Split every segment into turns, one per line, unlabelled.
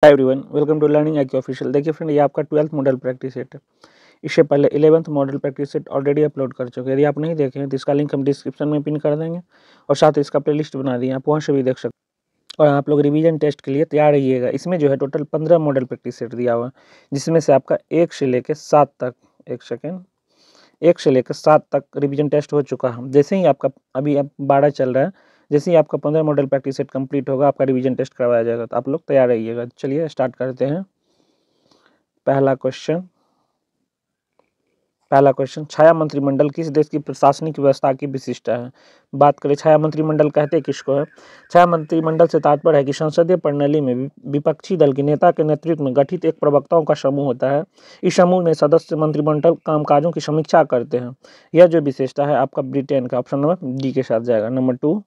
Hi everyone, welcome to learning IQ official. देखिए friend, ये आपका 12th मॉडल प्रैक्टिस सेट है। इससे पहले 11th model practice set already upload कर चुके हैं। यदि आप नहीं देखे हैं तो इसका लिंक हम डिस्क्रिप्शन में पिन कर देंगे और साथ ही इसका प्लेलिस्ट बना दिए, आप वहाँ से भी देख सकते हैं। और आप लोग रिवीजन टेस्ट के लिए तैयार रहिएगा। इसमें जो है टोटल 15 मॉडल प्रैक्टिस सेट दिया हुआ है, जिसमें से आपका 1 से लेकर 7 तक, एक सेकेंड, 1 से लेकर 7 तक रिवीजन टेस्ट हो चुका है। जैसे ही आपका अभी अब 12 चल रहा है, जैसे ही आपका 15 मॉडल प्रैक्टिस सेट कंप्लीट होगा, आपका रिवीजन टेस्ट करवाया जाएगा। तो आप लोग तैयार रहिएगा। चलिए स्टार्ट करते हैं। पहला क्वेश्चन, छाया मंत्रिमंडल किस देश की प्रशासनिक व्यवस्था की विशिष्टता है? बात करें छाया मंत्रिमंडल कहते किसको है? छाया मंत्रिमंडल से तात्पर्य है कि संसदीय प्रणाली में विपक्षी दल के नेता के नेतृत्व में गठित एक प्रवक्ताओं का समूह होता है। इस समूह में सदस्य मंत्रिमंडल कामकाजों की समीक्षा करते हैं। यह जो विशेषता है आपका ब्रिटेन का, ऑप्शन नंबर डी के साथ जाएगा। नंबर 2,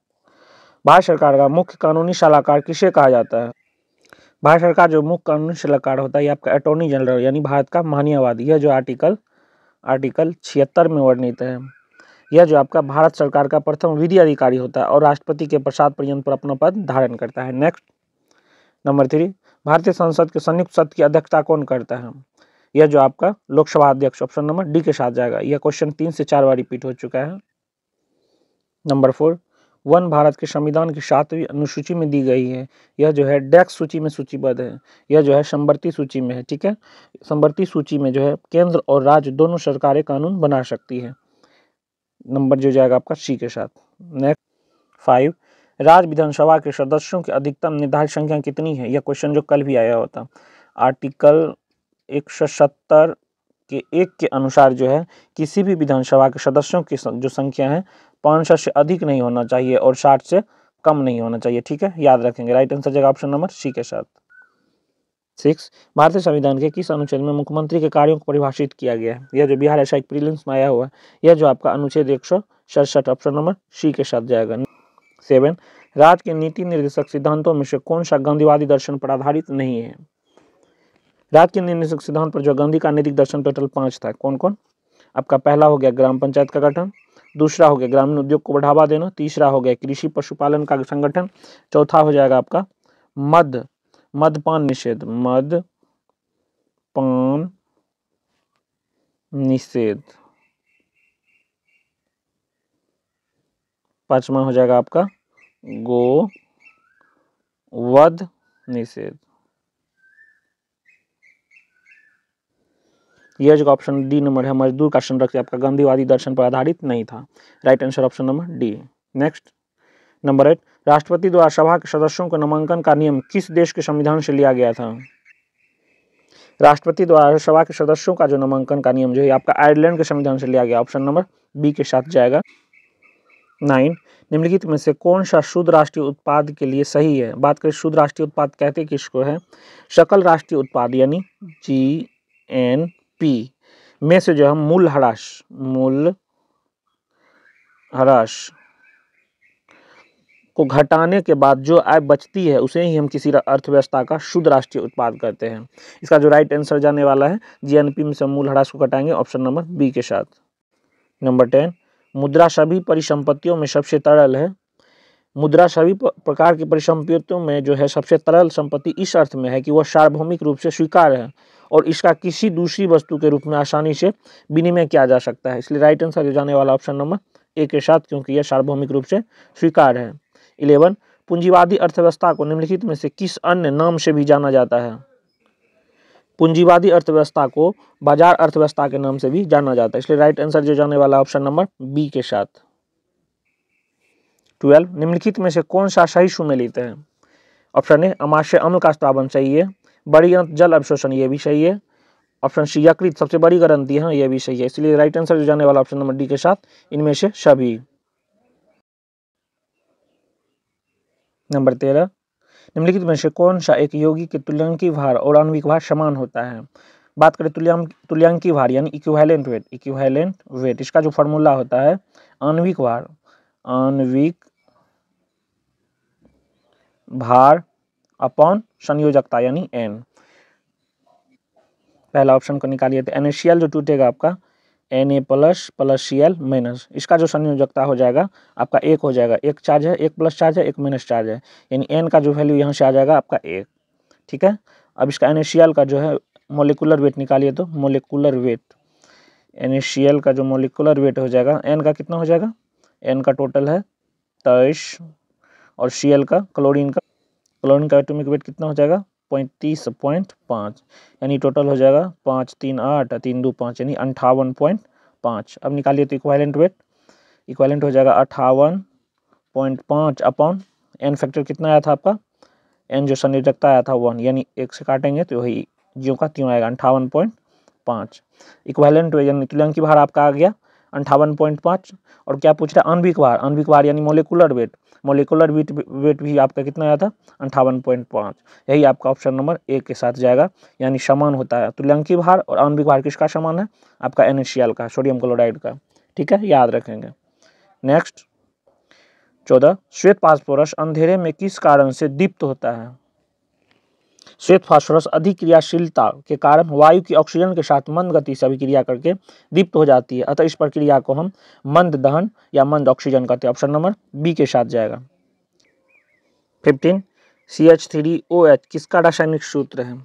भारत सरकार का मुख्य कानूनी सलाहकार किसे कहा जाता है? भारत सरकार जो मुख्य कानूनी सलाहकार होता है, ये आपका अटॉर्नी जनरल यानी भारत का महान्यायवादी। यह जो आर्टिकल 76 में वर्णित है। यह जो आपका भारत सरकार का प्रथम विधि अधिकारी होता है और राष्ट्रपति के प्रसाद पर्यंत पर अपना पद धारण करता है। नेक्स्ट, नंबर 3, भारतीय संसद के संयुक्त सत्र की अध्यक्षता कौन करता है? यह जो आपका लोकसभा अध्यक्ष, ऑप्शन नंबर डी के साथ जाएगा। यह क्वेश्चन 3 से 4 बार रिपीट हो चुका है। नंबर 4, वन भारत के संविधान की 7वीं अनुसूची में दी गई है। यह जो है डेक्स सूची में सूचीबद्ध है। यह जो है संवर्ती सूची में है। ठीक है, संवर्ती सूची में जो है केंद्र और राज्य दोनों सरकारें कानून बना सकती है। नंबर जो जाएगा आपका सी के साथ। नेक्स्ट, 5, राज्य विधानसभा के सदस्यों की अधिकतम निर्धारित संख्या कितनी है? यह क्वेश्चन जो कल भी आया होता। आर्टिकल 170 के 1 के अनुसार जो है किसी भी विधानसभा के सदस्यों की जो संख्या है 500 से अधिक नहीं होना चाहिए और 60 से कम नहीं होना चाहिए। ठीक है, याद रखेंगे। राइट आंसर जाएगा ऑप्शन नंबर सी के साथ। 6, भारतीय संविधान के किस अनुच्छेद में मुख्यमंत्री के कार्यों को परिभाषित किया गया है? यह जो बिहार एसआई प्रीलिम्स में आया हुआ है, यह जो आपका अनुच्छेद 167, ऑप्शन नंबर सी के साथ जाएगा। 7, राज्य के नीति निर्देशक सिद्धांतों में से कौन सा गांधीवादी दर्शन पर आधारित नहीं है? राज्य के निर्देशक सिद्धांत पर जो गांधी का नैतिक दर्शन टोटल 5 था, कौन कौन? आपका पहला हो गया ग्राम पंचायत का गठन, दूसरा हो गया ग्रामीण उद्योग को बढ़ावा देना, तीसरा हो गया कृषि पशुपालन का संगठन, चौथा हो जाएगा आपका मदपान निषेध, पांचवा हो जाएगा आपका गो वध निषेध। यह जो ऑप्शन डी नंबर है, मजदूर का संरक्षण आपका गांधीवादी दर्शन पर आधारित नहीं था। Right answer option number D. Next, number 8, राष्ट्रपति द्वारा सभा के सदस्यों के नामांकन का नियम किस देश के संविधान से लिया गया था? राष्ट्रपति द्वारा सभा के सदस्यों का जो नामांकन का नियम जो है आपका आयरलैंड के संविधान से लिया गया। ऑप्शन नंबर बी के साथ जाएगा। 9, निम्नलिखित में से कौन सा शुद्ध राष्ट्रीय उत्पाद के लिए सही है? बात करें शुद्ध राष्ट्रीय उत्पाद कहते किसको है? सकल राष्ट्रीय उत्पाद यानी GNP में से जो है मूल ह्रास को घटाने के बाद जो आय बचती है उसे ही हम किसी अर्थव्यवस्था का शुद्ध राष्ट्रीय उत्पाद कहते हैं। इसका जो राइट आंसर जाने वाला है GNP में से मूल ह्रास को घटाएंगे, ऑप्शन नंबर बी के साथ। नंबर 10, मुद्रा सभी परिसंपत्तियों में सबसे तरल है। मुद्रा सभी प्रकार की परिसंपत्तियों में जो है सबसे तरल संपत्ति इस अर्थ में है कि वह सार्वभौमिक रूप से स्वीकार है और इसका किसी दूसरी वस्तु के रूप में आसानी से विनिमय किया जा सकता है। इसलिए राइट आंसर जो जाने वाला ऑप्शन नंबर ए के साथ, क्योंकि यह सार्वभौमिक रूप से स्वीकार है। 11, पूंजीवादी अर्थव्यवस्था को निम्नलिखित में से किस अन्य नाम से भी जाना जाता है? पूंजीवादी अर्थव्यवस्था को बाजार अर्थव्यवस्था के नाम से भी जाना जाता है। इसलिए राइट आंसर जो जाने वाला ऑप्शन नंबर बी के साथ। 12, निम्नलिखित में से कौन सा सही सुमेलित है? ऑप्शन ए, अमाशय अम्ल का स्त्रावन सही है। बड़ी अंत जल अवशोषण, ये भी सही है। ऑप्शन सी, यकृत सबसे बड़ी ग्रंथि है, यह भी सही है। इसलिए राइट आंसर जो जाने वाला ऑप्शन नंबर डी के साथ, इनमें से सभी। नंबर 13, निम्नलिखित में से कौन सा एक यौगिक के तुल्यांकी भार और आणविक भार समान होता है? बात करें तुल्यांकी भार यानी इक्विवेलेंट वेट, इसका जो फॉर्मूला होता है आणविक भार अपॉन संयोजकता यानी N। पहला ऑप्शन को निकालिए तो NaCl जो टूटेगा आपका Na++Cl माइनस, इसका जो संयोजकता हो जाएगा आपका 1 हो जाएगा। एक चार्ज है, एक प्लस चार्ज है, एक माइनस चार्ज है, यानी N का जो वैल्यू यहाँ से आ जाएगा आपका 1। ठीक है, अब इसका NaCl का जो है मोलिकुलर वेट निकालिए, तो मोलिकुलर वेट NaCl का जो मोलिकुलर वेट हो जाएगा, N का कितना हो जाएगा, N का टोटल है 23 और Cl का क्लोरीन का एटॉमिक वेट कितना हो जाएगा 35.5, यानी टोटल हो जाएगा 5 3 8 3 2 5 यानी 58.5। अब निकालिए तो इक्विवेलेंट वेट, इक्विवेलेंट हो जाएगा 58.5 अपॉन N फैक्टर कितना आया था आपका, N जो संयोजकता आया था 1, यानी 1 से काटेंगे तो वही ज्यों का त्यों आएगा 58.5। इक्विवेलेंट वेट यानी तुल्यांकी भार आपका आ गया 58.5। और क्या पूछ रहा है, आणविक भार यानी मोलिकुलर वेट भी आपका कितना आया था 58.5। यही आपका ऑप्शन नंबर ए के साथ जाएगा, यानी समान होता है तुल्यांकी भार और आणविक भार किसका समान है, आपका NaCl का, सोडियम क्लोराइड का। ठीक है, याद रखेंगे। नेक्स्ट 14, श्वेत फास्फोरस अंधेरे में किस कारण से दीप्त होता है। श्वेत फास्फोरस अधिक क्रियाशीलता के कारण वायु की ऑक्सीजन के साथ मंद गति से अभिक्रिया करके दीप्त हो जाती है, अतः इस प्रक्रिया को हम मंद दहन या मंद ऑक्सीजन कहते हैं। ऑप्शन नंबर बी के साथ जाएगा। 15, CH3OH किसका रासायनिक सूत्र है।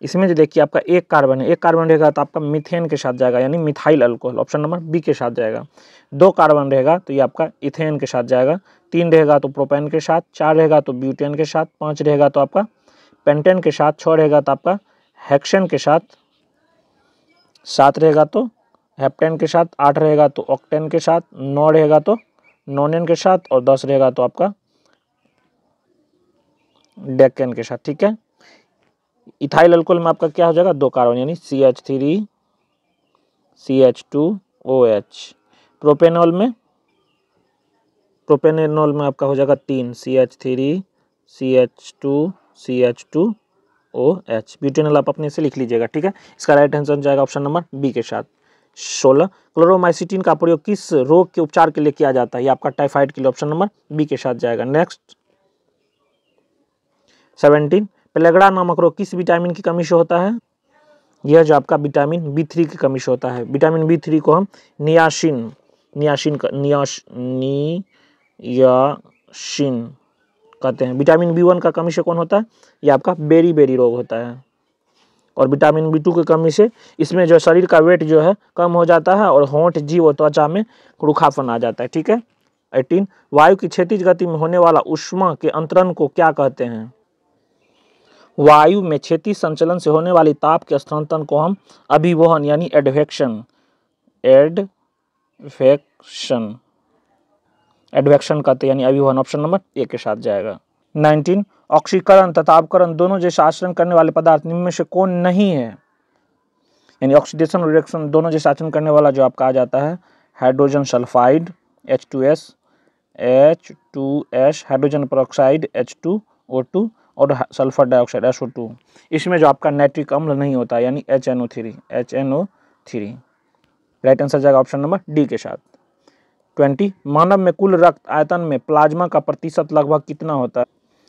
इसमें जो देखिए आपका एक कार्बन है, एक कार्बन रहेगा तो आपका मीथेन के साथ जाएगा, यानी methyl alcohol. Option number B के साथ जाएगा। 2 कार्बन रहेगा तो ये आपका इथेन के साथ जाएगा। 3 रहेगा तो प्रोपेन के साथ, 4 रहेगा तो ब्यूटेन के साथ, 5 रहेगा तो आपका पेंटेन के साथ, 6 रहेगा तो आपका हेक्सेन के साथ, 7 रहेगा तो हेप्टेन के साथ, 8 रहेगा तो ऑक्टेन के साथ, 9 रहेगा तो नोनेन के साथ और 10 रहेगा तो आपका डेकेन के साथ। ठीक है, इथाइल अल्कोहल में आपका क्या हो जाएगा 2 कार्बन यानी CH3 CH2OH। प्रोपेनॉल में आपका हो जाएगा 3 CH3 CH2 CH2OH। ब्यूटेनॉल आप अपने से लिख लीजिएगा। ठीक है, इसका राइट आंसर जाएगा ऑप्शन नंबर बी के साथ। 16, क्लोरोमाइसिटिन का प्रयोग किस रोग के उपचार के लिए किया जाता है, ये आपका टाइफाइड के लिए। ऑप्शन नंबर बी के साथ जाएगा। नेक्स्ट 17, पेलेग्रा नामक रोग किस विटामिन की कमी से होता है। यह जो आपका विटामिन B3 की कमी से होता है। विटामिन B3 को हम नियासिन कहते हैं। विटामिन B1 का कमी से कौन होता है, यह आपका बेरी रोग होता है। और विटामिन B2 की कमी से इसमें जो शरीर का वेट जो है कम हो जाता है और होंठ, जीभ और त्वचा में रूखापन आ जाता है। ठीक है। 18, वायु की क्षैतिज गति में होने वाला ऊष्मा के अंतरण को क्या कहते हैं। वायु में क्षैतिज संचलन से होने वाली ताप के स्थानांतरण को हम अभिवहन यानी एडवेक्शन कहते हैं, यानी अभिवहन। ऑप्शन नंबर ए के साथ जाएगा। 19, ऑक्सीकरण तथा अपकरण दोनों जैसे आचरण करने वाले पदार्थ निम्न में से कौन नहीं है। यानी ऑक्सीडेशन और रिडक्शन दोनों जैसे आचरण करने वाला जो आपका आ जाता है hydrogen sulphide H2S, hydrogen peroxide H2O2 और सल्फर डाइऑक्साइड SO2। इसमें जो आपका नाइट्रिक अम्ल नहीं होता यानी HNO3। राइट आंसर जाएगा ऑप्शन नंबर डी के साथ। 20, मानव में कुल रक्त आयतन में प्लाज्मा का प्रतिशत लगभग कितना होता है।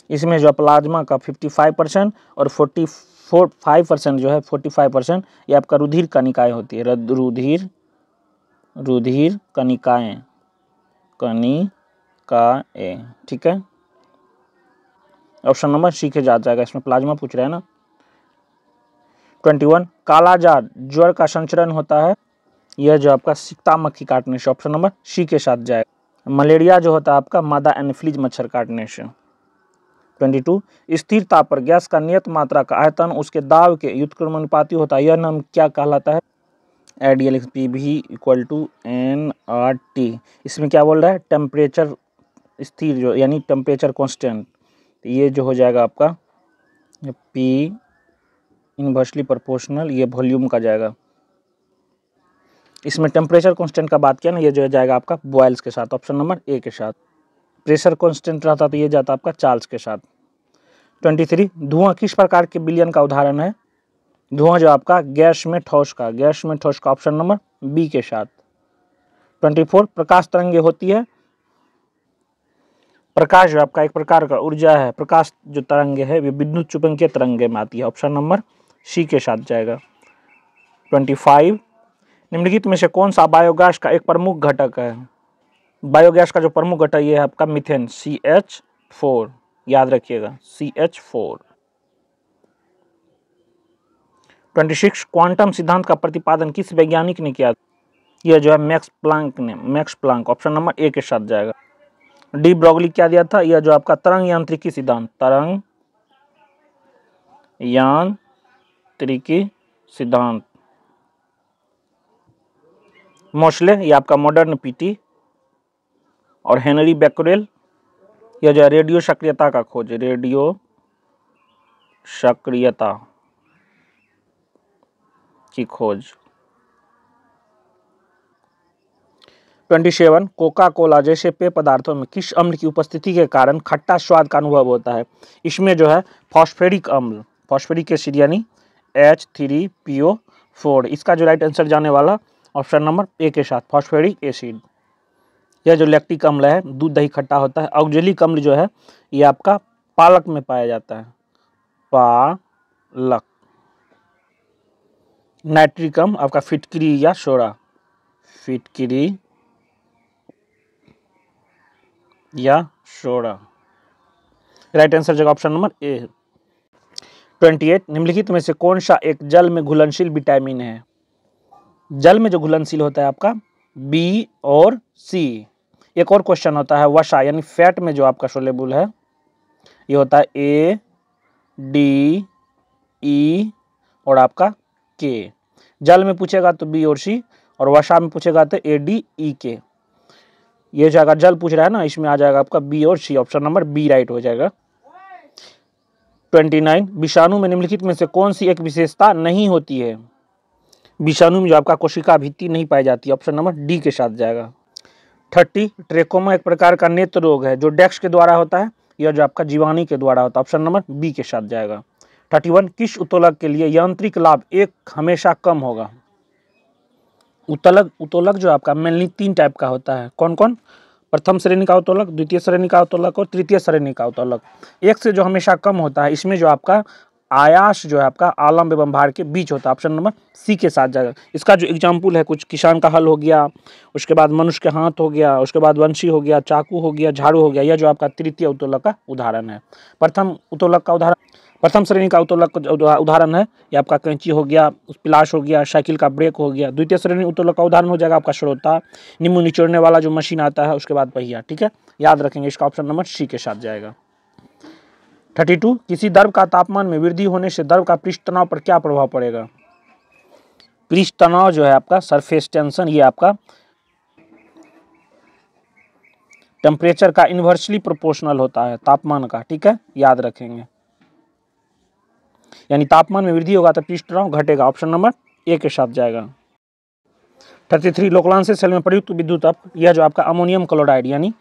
इसमें जो प्लाज्मा का 55% और 45% जो है 45% ये आपका रुधिर कणिकाएं होती है। रुधिर कणिकाएं। ठीक है, ऑप्शन नंबर सी के जाएगा। इसमें प्लाज्मा पूछ रहा है ना। 21, कालाजार ज्वर का संचरण होता है। यह जो आपका सिकता मक्खी काटने से। ऑप्शन नंबर सी के साथ जाएगा। मलेरिया जो होता है आपका मादा एनोफिलीज मच्छर काटने से। 22, स्थिर ताप पर गैस का नियत मात्रा का आयतन उसके दाब के व्युत्क्रमानुपाती होता है। यह नाम क्या कहलाता है। Ideal PV = nRT। इसमें क्या बोल रहा है, टेम्परेचर स्थिर जो यानी टेम्परेचर कांस्टेंट। ये जो हो जाएगा आपका P इनवर्सली प्रोपोर्शनल, ये वॉल्यूम का जाएगा। इसमें टेम्परेचर कांस्टेंट का बात किया ना, ये जो जाएगा आपका बॉयल्स के साथ। ऑप्शन नंबर ए के साथ। प्रेशर कांस्टेंट रहता तो ये जाता आपका चार्ल्स के साथ। 23, धुआं किस प्रकार के विलयन का उदाहरण है। धुआं जो आपका गैस में ठोस का। ऑप्शन नंबर बी के साथ। 24, प्रकाश तरंगे होती है। प्रकाश जो आपका एक प्रकार का ऊर्जा है। प्रकाश जो तरंगे है वे विद्युत चुंबकीय तरंगे में आती है। ऑप्शन नंबर सी के साथ जाएगा। 25, निम्नलिखित में से कौन सा बायोगैस का एक प्रमुख घटक है। बायोगैस का जो प्रमुख घटक ये है आपका मीथेन CH4। याद रखिएगा CH4। 26 क्वांटम सिद्धांत का प्रतिपादन किस वैज्ञानिक ने किया? यह जो है max Planck option number A के साथ जाएगा। डी ब्रोगली क्या दिया था? यह जो आपका तरंग यांत्रिकी सिद्धांत। मोशले ये आपका मॉडर्न पीटी। और हेनरी बैक्यूरेल यह जो है रेडियो सक्रियता का खोज, रेडियो सक्रियता की खोज। 27 कोका कोला जैसे पेय पदार्थों में किस अम्ल की उपस्थिति के कारण खट्टा स्वाद का अनुभव होता है? इसमें जो है फॉस्फेरिक अम्ल, फॉस्फेरिक एसिड यानी H3PO4। इसका जो राइट आंसर जाने वाला ऑप्शन नंबर ए के साथ, फॉस्फेरिक एसिड। यह जो लैक्टिक अम्ल है दूध दही खट्टा होता है। ऑक्जेलिक अम्ल जो है ये आपका पालक में पाया जाता है, पालक। नाइट्रिक अम्ल आपका फिटकरी या सोडा, फिटकरी या सोडा। राइट आंसर जगह ऑप्शन नंबर ए। 28 निम्नलिखित में से कौन सा एक जल में घुलनशील विटामिन है? जल में जो घुलनशील होता है आपका बी और सी। एक और क्वेश्चन होता है वसा यानी फैट में जो आपका सोलेबल है ये होता है ए, डी, ई और आपका के। जल में पूछेगा तो बी और सी, और वसा में पूछेगा तो ए, डी, ई, के। ये जो अगर जल पूछ रहा है ना इसमें आ जाएगा आपका बी और सी, ऑप्शन नंबर बी राइट हो जाएगा। 29 विषाणु में निम्नलिखित में से कौन सी एक विशेषता नहीं होती है? विषाणु में जो आपका कोशिका भित्ति नहीं पाई जाती, ऑप्शन नंबर डी के साथ जाएगा। 30 ट्रेकोमा एक प्रकार का नेत्र रोग है जो डेक्स के द्वारा होता है, यह जो आपका जीवाणु के द्वारा होता है, ऑप्शन नंबर बी के साथ जाएगा। 31 किस उत्तोलक के लिए यांत्रिक लाभ एक हमेशा कम होगा? उत्तोलक जो आपका मेनली 3 टाइप का होता है। कौन कौन? प्रथम श्रेणी का उत्तोलक, द्वितीय श्रेणी का उत्तोलक और तृतीय श्रेणी का उत्तोलक। एक से जो हमेशा कम होता है इसमें जो आपका आयास जो है आपका आलम एवं भार के बीच होता है, ऑप्शन नंबर सी के साथ जाएगा। इसका जो एग्जाम्पल है कुछ किसान का हल हो गया, उसके बाद मनुष्य के हाथ हो गया, उसके बाद वंशी हो गया, चाकू हो गया, झाड़ू हो गया। यह जो आपका तृतीय उत्तोलक का उदाहरण है। प्रथम श्रेणी का उत्तोलक उदाहरण है ये आपका कैंची हो गया, पिलास हो गया, साइकिल का ब्रेक हो गया। द्वितीय श्रेणी उत्तोलक का उदाहरण हो जाएगा आपका श्रोता, नींबू निचोड़ने वाला जो मशीन आता है, उसके बाद पहिया। ठीक है, याद रखेंगे, इसका ऑप्शन नंबर सी के साथ जाएगा। 32 किसी द्रव का तापमान में वृद्धि होने से द्रव का पृष्ठ तनाव पर क्या प्रभाव पड़ेगा? पृष्ठ तनाव जो है आपका सरफेस टेंशन, ये आपका टेम्परेचर का इन्वर्सली प्रोपोर्शनल होता है तापमान का। ठीक है, याद रखेंगे, यानी तापमान में वृद्धि होगा तो पृष्ठ तनाव घटेगा, ऑप्शन नंबर ए के साथ जाएगा। 33 लोकलांसी सेल में प्रयुक्त विद्युत अप, यह जो आपका अमोनियम क्लोराइड यानी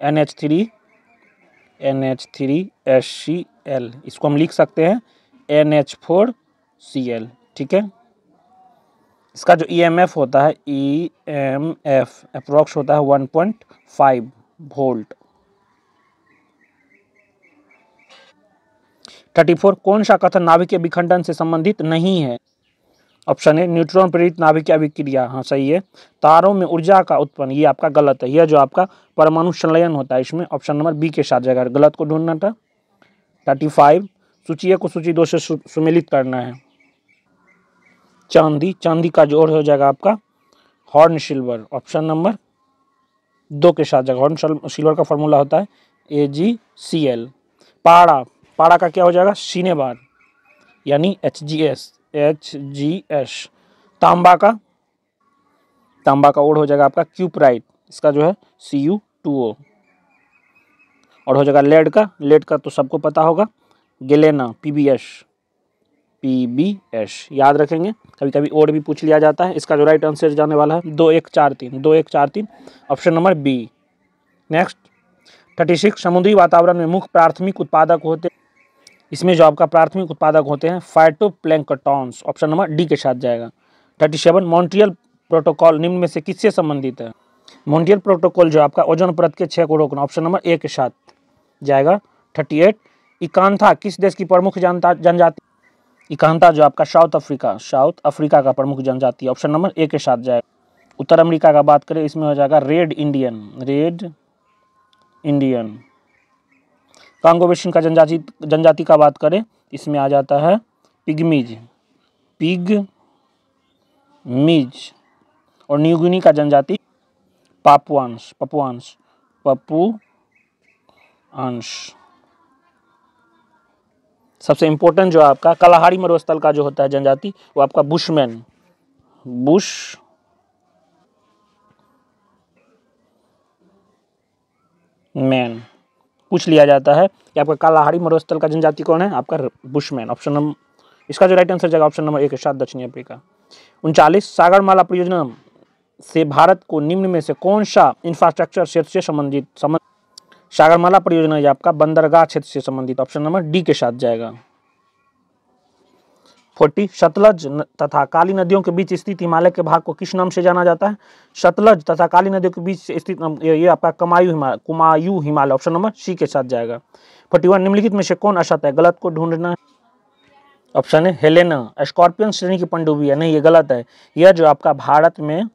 NH3HCl, इसको हम लिख सकते हैं NH4Cl। ठीक है, इसका जो EMF होता है EMF अप्रोक्स होता है 1.5 वोल्ट। 34 कौन सा कथन नाभिकीय विखंडन से संबंधित नहीं है? ऑप्शन ए न्यूट्रॉन प्रेरित नाभिकीय अभिक्रिया, हाँ सही है। तारों में ऊर्जा का उत्पन्न, ये आपका गलत है। यह जो आपका परमाणु संलयन होता है इसमें, ऑप्शन नंबर बी के साथ जाएगा, गलत को ढूंढना था। 35 सूची 1 को सूची 2 से सुमेलित करना है। चांदी का जोड़ हो जाएगा आपका हॉर्न सिल्वर, ऑप्शन नंबर 2 के साथ जाएगा। हॉर्न सिल्वर का फॉर्मूला होता है AgCl। पाड़ा का क्या हो जाएगा? सिनेबार यानी HGS। तांबा का ओड हो जाएगा आपका क्यूपराइट, इसका जो है Cu2O। और हो जाएगा लेड का तो सबको पता होगा गेलेना, PbS। याद रखेंगे, कभी कभी ओड भी पूछ लिया जाता है। इसका जो राइट आंसर जाने वाला है 2143, ऑप्शन नंबर बी। नेक्स्ट 36 समुद्री वातावरण में मुख्य प्राथमिक उत्पादक होते, इसमें जो आपका प्राथमिक उत्पादक होते हैं फाइटोप्लैंक्टन्स, ऑप्शन नंबर डी के साथ जाएगा। 37 मॉन्ट्रियल प्रोटोकॉल निम्न में से किससे संबंधित है? मॉन्ट्रियल प्रोटोकॉल जो आपका ओजोन परत के क्षय को रोकना, ऑप्शन नंबर ए के साथ जाएगा। 38 इकांथा किस देश की प्रमुख जनजाति? इकांथा जो आपका साउथ अफ्रीका का प्रमुख जनजाति, ऑप्शन नंबर ए के साथ जाएगा। उत्तर अमेरिका का बात करें इसमें हो जाएगा रेड इंडियन। कांगो बेसिन का जनजाति का बात करें इसमें आ जाता है पिग्मीज। पिग मिज। और न्यू गिनी का जनजाति पापुआंस, पपुआंस। सबसे इंपॉर्टेंट जो आपका कालाहारी मरुस्थल का जो होता है जनजाति वो आपका बुशमैन, बुशमैन पूछ लिया जाता है कि आपका कालाहारी मरुस्थल का जनजाति कौन है, आपका बुशमैन। ऑप्शन नंबर, इसका जो राइट आंसर जाएगा ऑप्शन नंबर 1 के साथ दक्षिण अफ्रीका। 39 सागरमाला परियोजना से भारत को निम्न में से कौन सा इंफ्रास्ट्रक्चर क्षेत्र से संबंधित सागरमाला परियोजना ये आपका बंदरगाह क्षेत्र से संबंधित, ऑप्शन नंबर डी के साथ जाएगा। 40 सतलज तथा काली नदियों के बीच स्थित हिमालय के भाग को किस नाम से जाना जाता है? सतलज तथा काली नदियों के बीच स्थित ये आपका Kumaon Himalaya, option number C के साथ जाएगा। 41 निम्नलिखित में से कौन असत है, गलत को ढूंढना है। ऑप्शन है हेलेना, स्कॉर्पियन श्रेणी की पनडुब्बी है, नहीं ये गलत है। यह जो आपका भारत में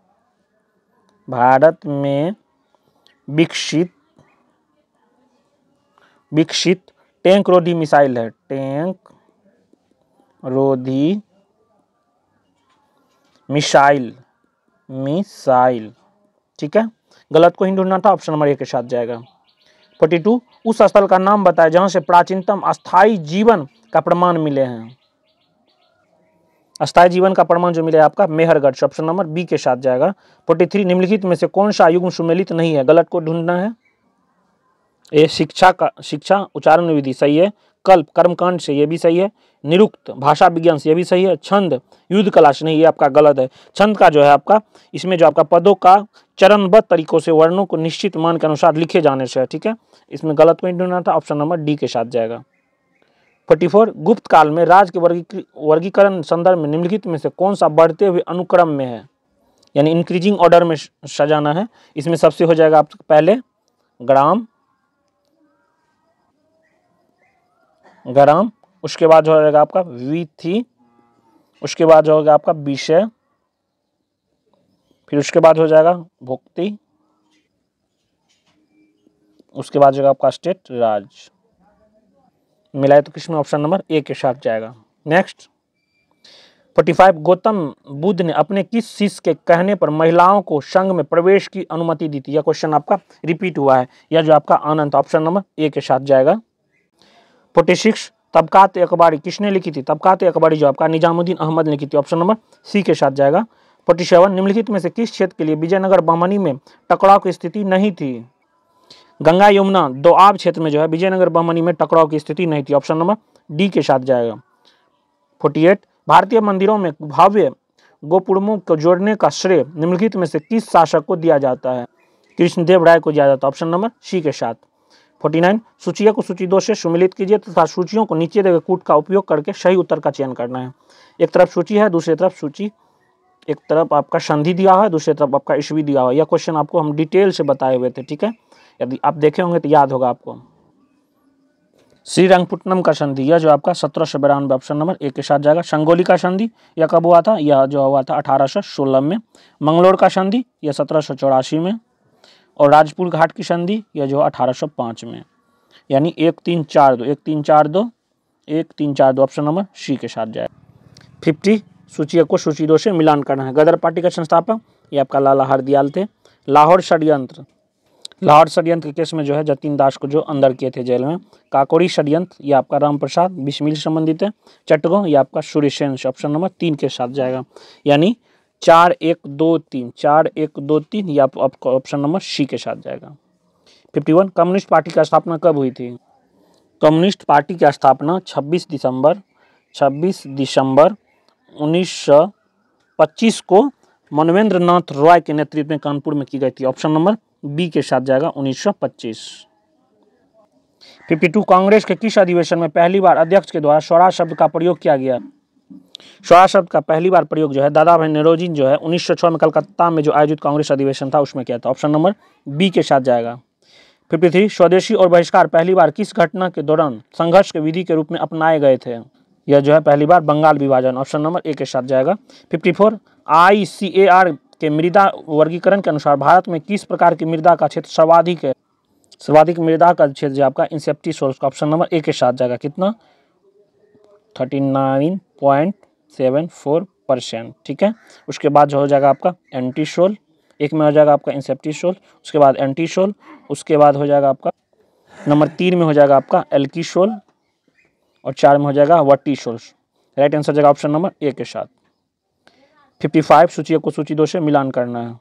विकसित टैंक रोधी मिसाइल है, टैंक रोधी मिसाइल, ठीक है, गलत को ही ढूंढना था, ऑप्शन नंबर 1 के साथ जाएगा। 42 उस स्थल का नाम बताएं जहां से प्राचीनतम अस्थायी जीवन का प्रमाण मिले हैं। अस्थायी जीवन का प्रमाण जो मिले आपका मेहरगढ़, ऑप्शन नंबर बी के साथ जाएगा। 43 निम्नलिखित में से कौन सा युग्म सुमेलित नहीं है, गलत को ढूंढना है। ए शिक्षा उच्चारण विधि सही है, कल्प कर्मकांड से ये भी सही है, निरुक्त भाषा विज्ञान से ये भी सही है, छंद युद्ध कला से नहीं, ये आपका गलत है। छंद का जो है आपका इसमें जो आपका पदों का चरणबद्ध तरीकों से वर्णों को निश्चित मान के अनुसार लिखे जाने से है, ठीक है, इसमें गलत को ही ढूंढना था, ऑप्शन नंबर डी के साथ जाएगा। 44 गुप्त काल में राज्य के वर्गीकरण संदर्भ में निम्नलिखित में से कौन सा बढ़ते हुए अनुक्रम में है, यानी इंक्रीजिंग ऑर्डर में सजाना है। इसमें सबसे हो जाएगा आपका पहले ग्राम, उसके बाद हो जाएगा आपका वीथी, उसके बाद हो जाएगा आपका विषय, फिर उसके बाद हो जाएगा भुक्ति, उसके बाद हो जाएगा आपका स्टेट राज्य। मिलाए तो किसमें, ऑप्शन नंबर ए के साथ जाएगा। नेक्स्ट 45 गौतम बुद्ध ने अपने किस शिष्य के कहने पर महिलाओं को संघ में प्रवेश की अनुमति दी थी, यह क्वेश्चन आपका रिपीट हुआ है, यह जो आपका आनंद, ऑप्शन नंबर ए के साथ जाएगा। 46 तबकात अखबारी किसने लिखी थी, तबकात अखबारी जो आपका निजामुद्दीन अहमद ने लिखी थी, ऑप्शन नंबर सी के साथ जाएगा। 47 निम्नलिखित में से किस क्षेत्र के लिए विजयनगर बमनी में टकराव की स्थिति नहीं थी, गंगा यमुना दोआब क्षेत्र में जो है विजयनगर बमनी में टकराव की स्थिति नहीं थी, ऑप्शन नंबर डी के साथ जाएगा। 48 भारतीय मंदिरों में भव्य गोपुरमों को जोड़ने का श्रेय निम्नलिखित में से किस शासक को दिया जाता है, कृष्णदेव राय को दिया जाता है, ऑप्शन नंबर सी के साथ। 49 सूचियों को सूची 2 से सुमिलित कीजिए तथा सूचियों को नीचे दिए गए कूट का उपयोग करके सही उत्तर का चयन करना है। एक तरफ सूची है, दूसरी तरफ सूची, एक तरफ आपका संधि दिया हुआ है, दूसरी तरफ आपका ईस्वी दिया हुआ है। यह क्वेश्चन आपको हम डिटेल से बताए हुए थे, ठीक है, यदि आप देखे होंगे तो याद होगा आपको। श्रीरंगपट्टनम का संधि, यह जो आपका 1792, ऑप्शन नंबर ए के साथ जाएगा। संगोली का संधि यह कब हुआ था, यह जो हुआ था 1816 में। मंगलोर का संधि यह 1784 में, और राजपुर घाट की संधि यह जो 1805 में, यानी 1342 ऑप्शन नंबर सी के साथ जाएगा। 50 सूची को सूची 2 से मिलान करना है। गदर पार्टी का संस्थापक ये आपका लाला हरदयाल थे। लाहौर षड्यंत्र के केस में जो है जतीन दास को जो अंदर किए थे जेल में। काकोरी षड्यंत्र ये आपका राम प्रसाद बिस्मिल से संबंधित है। चटगांव ये आपका सूर्यसेन से, ऑप्शन नंबर 3 के साथ जाएगा, यानी 4-1-2-3 ये आपका ऑप्शन नंबर सी के साथ जाएगा। 51 कम्युनिस्ट पार्टी की स्थापना कब हुई थी, कम्युनिस्ट पार्टी की स्थापना 26 दिसंबर 1925 को मनवेंद्र नाथ रॉय के नेतृत्व में कानपुर में की गई थी, ऑप्शन नंबर बी के साथ जाएगा 1925। 52 कांग्रेस के किस अधिवेशन में पहली बार अध्यक्ष के द्वारा स्वराज शब्द का प्रयोग किया गया, स्वराज शब्द का पहली बार प्रयोग जो है दादा भाई नौरोजी जो है 1906 में कलकत्ता में जो आयोजित कांग्रेस अधिवेशन था उसमें किया था, ऑप्शन नंबर बी के साथ जाएगा। 53 स्वदेशी और बहिष्कार पहली बार किस घटना के दौरान संघर्ष के विधि के रूप में अपनाए गए थे, यह जो है पहली बार बंगाल विभाजन, ऑप्शन नंबर ए के साथ जाएगा। 54 ICAR के मृदा वर्गीकरण के अनुसार भारत में किस प्रकार की मृदा का क्षेत्र सर्वाधिक है, सर्वाधिक मृदा का क्षेत्र जो आपका इंसेप्टी सोल्स का, ऑप्शन नंबर ए के साथ जाएगा, कितना 39.5 0.74%, ठीक है। उसके बाद जो हो जाएगा आपका एंटीसोल, एक में हो जाएगा आपका इंसेप्टिसोल, उसके बाद एंटीसोल, उसके बाद हो जाएगा आपका नंबर 3 में हो जाएगा आपका एल्कीसोल और 4 में हो जाएगा वर्टिसोल। राइट आंसर जाएगा ऑप्शन नंबर ए के साथ। 55 सूची 1 को सूची 2 से मिलान करना है।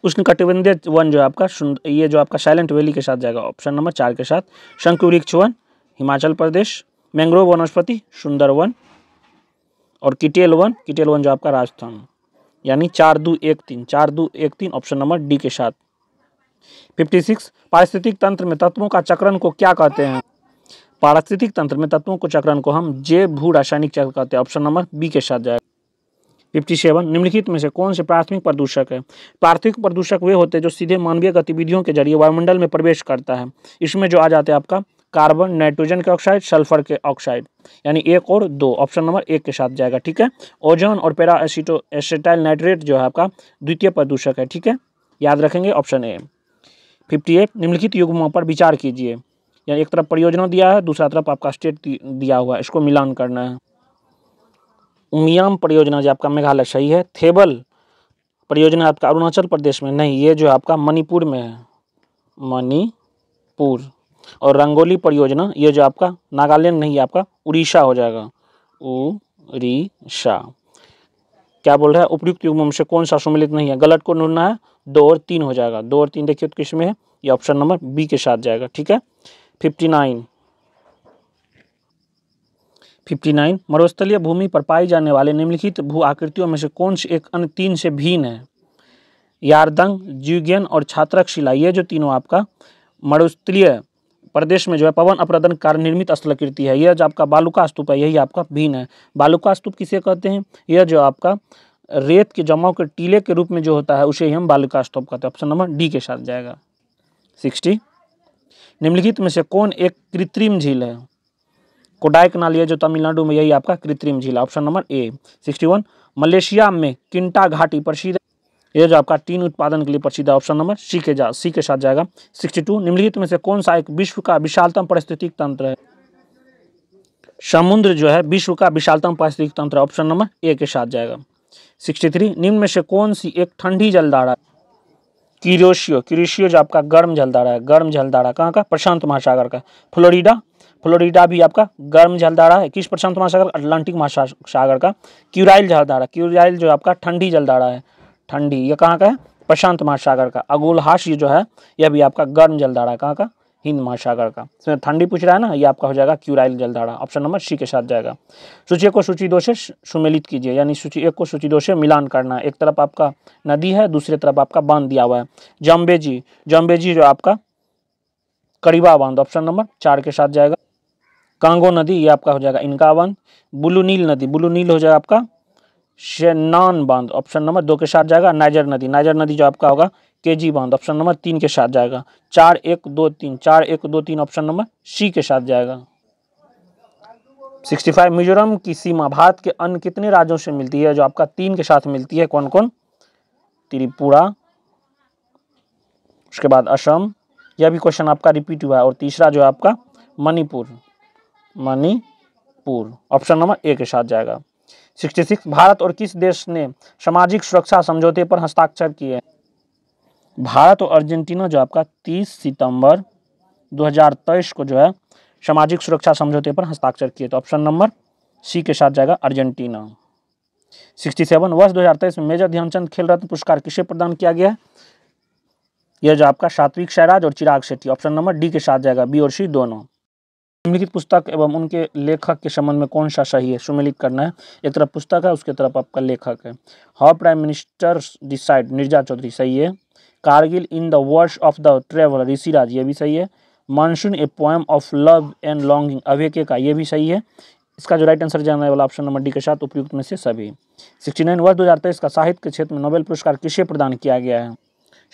उष्णकटिबंधीय वन जो है आपका ये जो आपका साइलेंट वैली के साथ जाएगा ऑप्शन नंबर 4 के साथ। शंकु वृक्ष वन हिमाचल प्रदेश, मैंग्रोव वनस्पति सुंदरवन और किटेल वन जो आपका राजस्थान, यानी 4-2-1-3 ऑप्शन नंबर डी के साथ। 56 पारिस्थितिक तंत्र में तत्वों का चक्रण को क्या कहते हैं? पारिस्थितिक तंत्र में तत्वों को चक्रण को हम जैव भू रासायनिक चक्र कहते हैं, ऑप्शन नंबर बी के साथ जाएगा। 57 निम्नलिखित में से कौन से प्राथमिक प्रदूषक है? प्राथमिक प्रदूषक वे होते हैं जो सीधे मानवीय गतिविधियों के जरिए वायुमंडल में प्रवेश करता है। इसमें जो आ जाते हैं आपका कार्बन, नाइट्रोजन के ऑक्साइड, सल्फर के ऑक्साइड, यानी 1 और 2 ऑप्शन नंबर 1 के साथ जाएगा, ठीक है। ओजोन और पैरा एसिटाइल नाइट्रेट जो है आपका द्वितीय प्रदूषक है, ठीक है, याद रखेंगे ऑप्शन ए। 58 निम्नलिखित युग्मों पर विचार कीजिए, यानी एक तरफ परियोजना दिया है, दूसरा तरफ आपका स्टेट दिया हुआ है, इसको मिलान करना है। उमियाम परियोजना जो आपका मेघालय सही है। थेबल परियोजना आपका अरुणाचल प्रदेश में नहीं, ये जो आपका मणिपुर में है, मणिपुर। और रंगोली परियोजना ये जो आपका नागालैंड नहीं, आपका उड़ीसा हो जाएगा, उड़ीसा। क्या बोल रहा है? उपयुक्त युग्मों में से कौन सा सम्मिलित नहीं है? गलत को ढूंढना है, 2 और 3 हो जाएगा। 2 और 3 देखिए तो किस में है, ये ऑप्शन नंबर बी के साथ जाएगा, ठीक है। 59 मरुस्थलीय भूमि पर पाई जाने वाले निम्नलिखित भू आकृतियों में से कौन सी एक अन्य 3 से भिन्न है? यारदंग, ज्यूगियन और छात्रक शिला, ये जो तीनों आपका मरुस्थलीय प्रदेश में जो है पवन अपरदन कार्य निर्मित स्थलाकृति है। यह जो आपका बालुका स्तूप है, यही आपका भिन्न है। बालुका स्तूप किसे कहते हैं? यह जो आपका रेत के जमाव के टीले के रूप में जो होता है उसे ही हम बालुका स्तूप कहते हैं, ऑप्शन नंबर डी के साथ जाएगा। 60 निम्नलिखित में से कौन एक कृत्रिम झील है? कोडाईकनाल, ये जो तमिलनाडु में, यही आपका कृत्रिम झील, ऑप्शन नंबर ए। 61 मलेशिया में किंटा घाटी प्रसिद्ध, ये जो आपका टीन उत्पादन के लिए प्रसिद्ध है, ऑप्शन नंबर सी के साथ जाएगा। 62 निम्नलिखित में से कौन सा एक विश्व का विशालतम पारिस्थितिक तंत्र है? समुद्र जो है विश्व का विशालतम पारिस्थितिक तंत्र, ऑप्शन नंबर ए के साथ जाएगा। 63 निम्न में से कौन सी एक ठंडी जलधारा? क्यूरिशियो जो आपका गर्म जलधारा है, गर्म जलधारा कहाँ का? प्रशांत महासागर का। फ्लोरिडा भी आपका गर्म जलधारा है, किस प्रशांत महासागर? अटलांटिक महासागर का। क्यूराइल जलधारा, क्यूराइल जो आपका ठंडी जलधारा है, ठंडी, ये कहाँ का है? प्रशांत महासागर का। अगुलहास ये जो है यह भी आपका गर्म जलधारा, कहाँ का? हिंद महासागर का। इसमें ठंडी पूछ रहा है ना, ये आपका हो जाएगा क्यूराइल जलधारा, ऑप्शन नंबर सी के साथ जाएगा। सूची 1 को सूची 2 से सुमेलित कीजिए, यानी सूची 1 को सूची 2 से मिलान करना है। एक तरफ आपका नदी है, दूसरी तरफ आपका बांध दिया हुआ है। जम्बेजी जो आपका करीबा बांध, ऑप्शन नंबर 4 के साथ जाएगा। कांगो नदी, ये आपका हो जाएगा इनका बांध। ब्लू नील हो जाएगा आपका शेनान बांध, ऑप्शन नंबर 2 के साथ जाएगा। नाइजर नदी जो आपका होगा केजी बांध, ऑप्शन नंबर 3 के साथ जाएगा। 4-1-2-3 ऑप्शन नंबर सी के साथ जाएगा। 65 मिजोरम की सीमा भारत के अन्य कितने राज्यों से मिलती है? जो आपका 3 के साथ मिलती है, कौन कौन? त्रिपुरा, उसके बाद असम, यह भी क्वेश्चन आपका रिपीट हुआ है, और तीसरा जो है आपका मणिपुर, ऑप्शन नंबर ए के साथ जाएगा। 66 भारत और किस देश ने सामाजिक सुरक्षा समझौते पर हस्ताक्षर किए? भारत और अर्जेंटीना जो आपका 30 सितंबर 2023 को जो है सामाजिक सुरक्षा समझौते पर हस्ताक्षर किए, तो ऑप्शन नंबर सी के साथ जाएगा अर्जेंटीना। 67 वर्ष 2023 में मेजर ध्यानचंद खेल रत्न पुरस्कार किसे प्रदान किया गया है? यह जो आपका सात्विक साईराज और Chirag Shetty, option number D के साथ जाएगा, बी और सी दोनों। निम्नलिखित पुस्तक एवं उनके लेखक के संबंध में कौन सा सही है? सुमेलित करना है। एक तरफ पुस्तक है, उसके तरफ आपका लेखक है। How prime minister decide, Neerja Chaudhary, सही है। Kargil in the words of the traveller, Rishiraj, ये भी सही है। Monsoon a poem of love and longing, अवेके का, ये भी सही है। इसका जो राइट आंसर जाने वाला ऑप्शन नंबर डी के साथ उपयुक्त में से सभी। 69 वर्ष 2023 का साहित्य के क्षेत्र में नोबेल पुरस्कार किसे प्रदान किया गया है?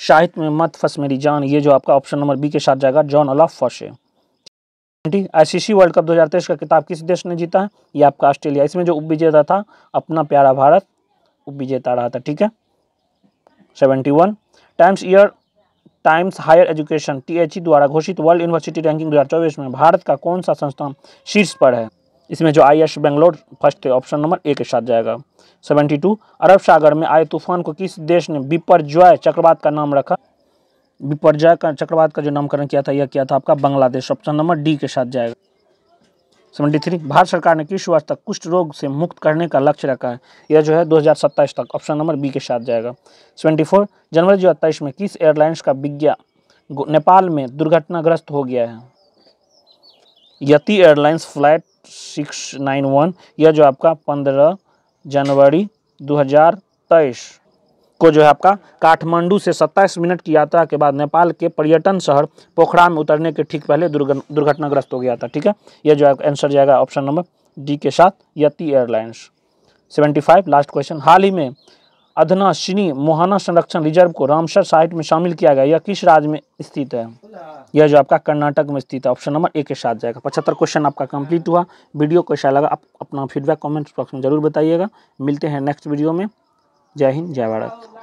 साहित्य में मत फंस मेरी जान, ये जो आपका ऑप्शन नंबर बी के साथ जाएगा, John Olaf Fosse. ICC world cup 2023 का खिताब किस देश ने जीता है? ये आपका ऑस्ट्रेलिया। इसमें जो उपविजेता था अपना प्यारा भारत उपविजेता रहा था, ठीक है। 71 टाइम्स हायर एजुकेशन THE द्वारा घोषित वर्ल्ड यूनिवर्सिटी रैंकिंग 2024 में भारत का कौन सा संस्थान शीर्ष पर है? इसमें जो IS बेंगलोर फर्स्ट थे, ऑप्शन नंबर ए के साथ जाएगा। 72 अरब सागर में आए तूफान को किस देश ने बिपरजॉय चक्रवात का नाम रखा? बिपरजॉय का चक्रवात का जो नामकरण किया था, यह किया था आपका बांग्लादेश, ऑप्शन नंबर डी के साथ जाएगा। 73 भारत सरकार ने किस वर्ष तक कुष्ठ रोग से मुक्त करने का लक्ष्य रखा है? यह जो है 2027 तक, ऑप्शन नंबर बी के साथ जाएगा। 74 जनवरी 2023 में किस एयरलाइंस का विज्ञान नेपाल में दुर्घटनाग्रस्त हो गया है? यति एयरलाइंस फ्लाइट 691, यह जो आपका 15 जनवरी 2023 को जो है आपका काठमांडू से 27 मिनट की यात्रा के बाद नेपाल के पर्यटन शहर पोखरा में उतरने के ठीक पहले दुर्घटनाग्रस्त हो गया था। ठीक है, यह जो आंसर जाएगा ऑप्शन नंबर डी के साथ, यति एयरलाइंस। 75 लास्ट क्वेश्चन, हाल ही में अधनाशिनी मोहाना संरक्षण रिजर्व को रामसर साइट में शामिल किया गया, यह किस राज्य में स्थित है? यह जो आपका कर्नाटक में स्थित है, ऑप्शन नंबर ए के साथ जाएगा। 75 क्वेश्चन आपका कंप्लीट हुआ। वीडियो कैसा लगा आप अपना फीडबैक कमेंट बॉक्स में जरूर बताइएगा। मिलते हैं नेक्स्ट वीडियो में। जय हिंद, जय भारत।